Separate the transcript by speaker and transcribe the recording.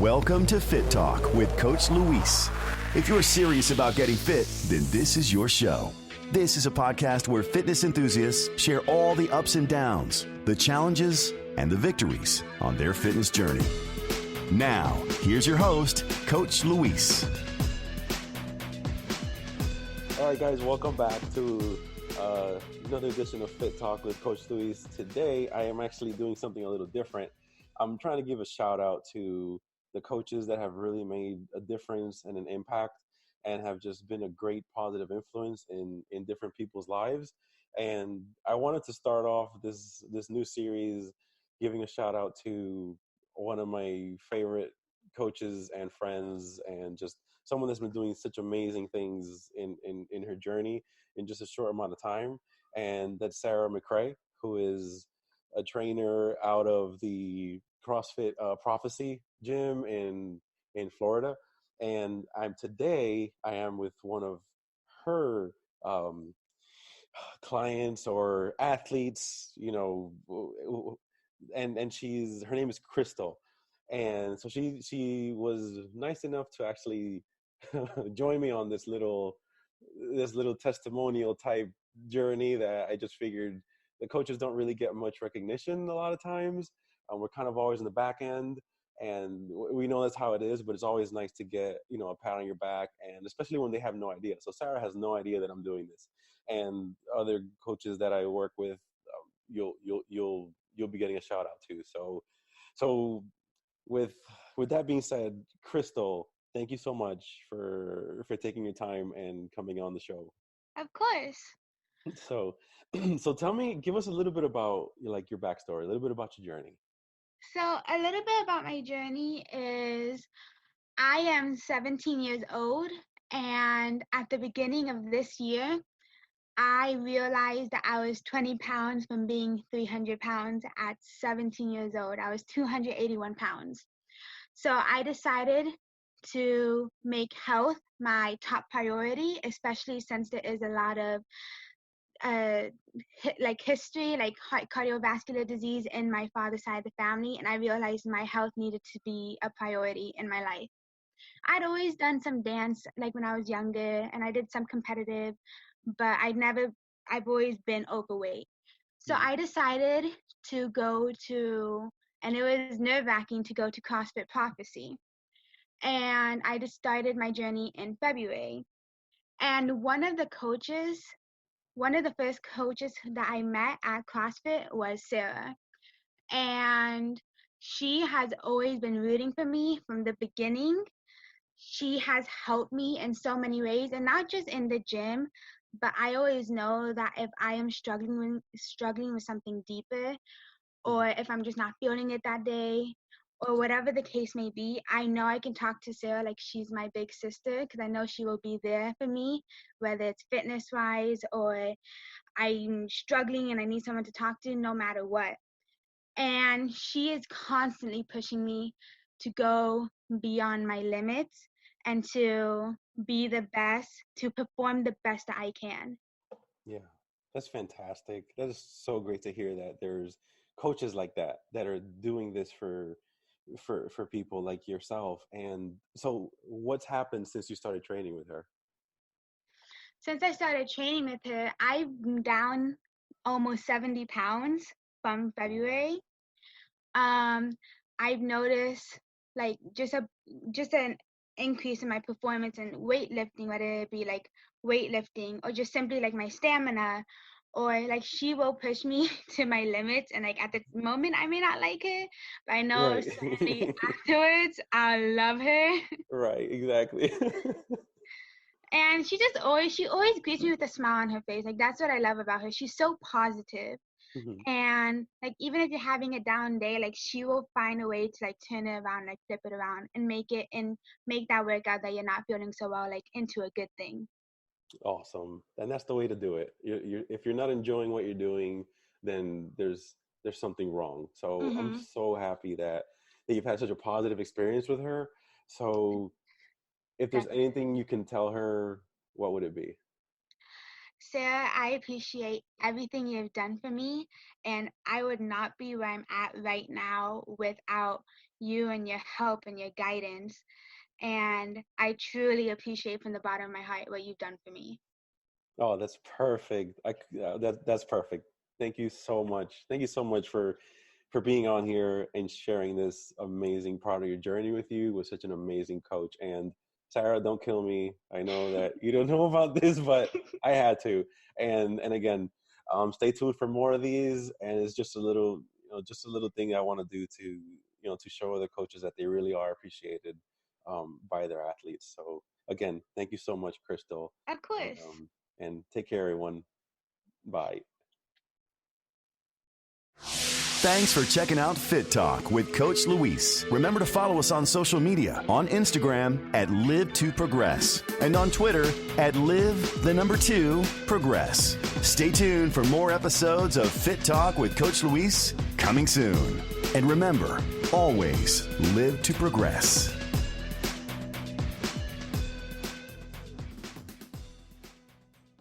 Speaker 1: Welcome to Fit Talk with Coach Luis. If you're serious about getting fit, then this is your show. This is a podcast where fitness enthusiasts share all the ups and downs, the challenges, and the victories on their fitness journey. Now, here's your host, Coach Luis.
Speaker 2: All right, guys, welcome back to another edition of Fit Talk with Coach Luis. Today, I am actually doing something a little different. I'm trying to give a shout out to the coaches that have really made a difference and an impact and have just been a great positive influence in different people's lives. And I wanted to start off this new series giving a shout out to one of my favorite coaches and friends, and just someone that's been doing such amazing things in her journey in just a short amount of time. And that's Sarah McCray, who is a trainer out of the CrossFit Prophecy gym in Florida. And I am with one of her clients or athletes, and her name is Crystal. And so she was nice enough to actually join me on this little testimonial type journey that I just figured the coaches don't really get much recognition a lot of times. We're kind of always in the back end, and we know that's how it is, but it's always nice to get, a pat on your back, and especially when they have no idea. So Sarah has no idea that I'm doing this, and other coaches that I work with, you'll be getting a shout out too. So with that being said, Crystal, thank you so much for taking your time and coming on the show.
Speaker 3: Of course.
Speaker 2: So give us a little bit about your backstory, a little bit about your journey.
Speaker 3: So a little bit about my journey is I am 17 years old, and at the beginning of this year, I realized that I was 20 pounds from being 300 pounds at 17 years old. I was 281 pounds. So I decided to make health my top priority, especially since there is a lot of history, like cardiovascular disease in my father's side of the family, and I realized my health needed to be a priority in my life. I'd always done some dance when I was younger, and I did some competitive, but I've always been overweight. So I decided to go to, and it was nerve-wracking to go to CrossFit Prophecy. And I just started my journey in February. And one of the first coaches that I met at CrossFit was Sarah. And she has always been rooting for me from the beginning. She has helped me in so many ways, and not just in the gym, but I always know that if I am struggling with something deeper, or if I'm just not feeling it that day, or whatever the case may be, I know I can talk to Sarah like she's my big sister, because I know she will be there for me, whether it's fitness-wise or I'm struggling and I need someone to talk to, no matter what. And she is constantly pushing me to go beyond my limits and to be the best, to perform the best that I can.
Speaker 2: Yeah, that's fantastic. That is so great to hear that there's coaches like that are doing this for people like yourself. And so what's happened since you started training with her?
Speaker 3: Since I started training with her, I'm down almost 70 pounds from February. I've noticed just an increase in my performance in weightlifting, whether it be weightlifting or just simply my stamina, or she will push me to my limits, and at the moment I may not like her, but I know
Speaker 2: Right.
Speaker 3: certainly afterwards I'll love her.
Speaker 2: Right, exactly.
Speaker 3: And she always greets me with a smile on her face. That's what I love about her. She's so positive.
Speaker 2: Mm-hmm.
Speaker 3: And even if you're having a down day, she will find a way to turn it around, flip it around, and make that workout that you're not feeling so well into a good thing.
Speaker 2: Awesome. And that's the way to do it. If you're not enjoying what you're doing, then there's something wrong. So
Speaker 3: Mm-hmm.
Speaker 2: I'm so happy that you've had such a positive experience with her. So if there's anything you can tell her, what would it be?
Speaker 3: Sarah, I appreciate everything you've done for me, and I would not be where I'm at right now without you and your help and your guidance. And I truly appreciate from the bottom of my heart what you've done for me.
Speaker 2: Oh, that's perfect. That's perfect. Thank you so much. Thank you so much for being on here and sharing this amazing part of your journey with you with such an amazing coach. And Sarah, don't kill me. I know that you don't know about this, but I had to. And again, stay tuned for more of these. And it's just a little, just a little thing I want to do to, to show other coaches that they really are appreciated by their athletes. So again, thank you so much, Crystal.
Speaker 3: Of course.
Speaker 2: And take care, everyone. Bye.
Speaker 1: Thanks for checking out Fit Talk with Coach Luis. Remember to follow us on social media on Instagram at Live2Progress and on Twitter at Live2Progress. Stay tuned for more episodes of Fit Talk with Coach Luis coming soon. And remember, always live to progress.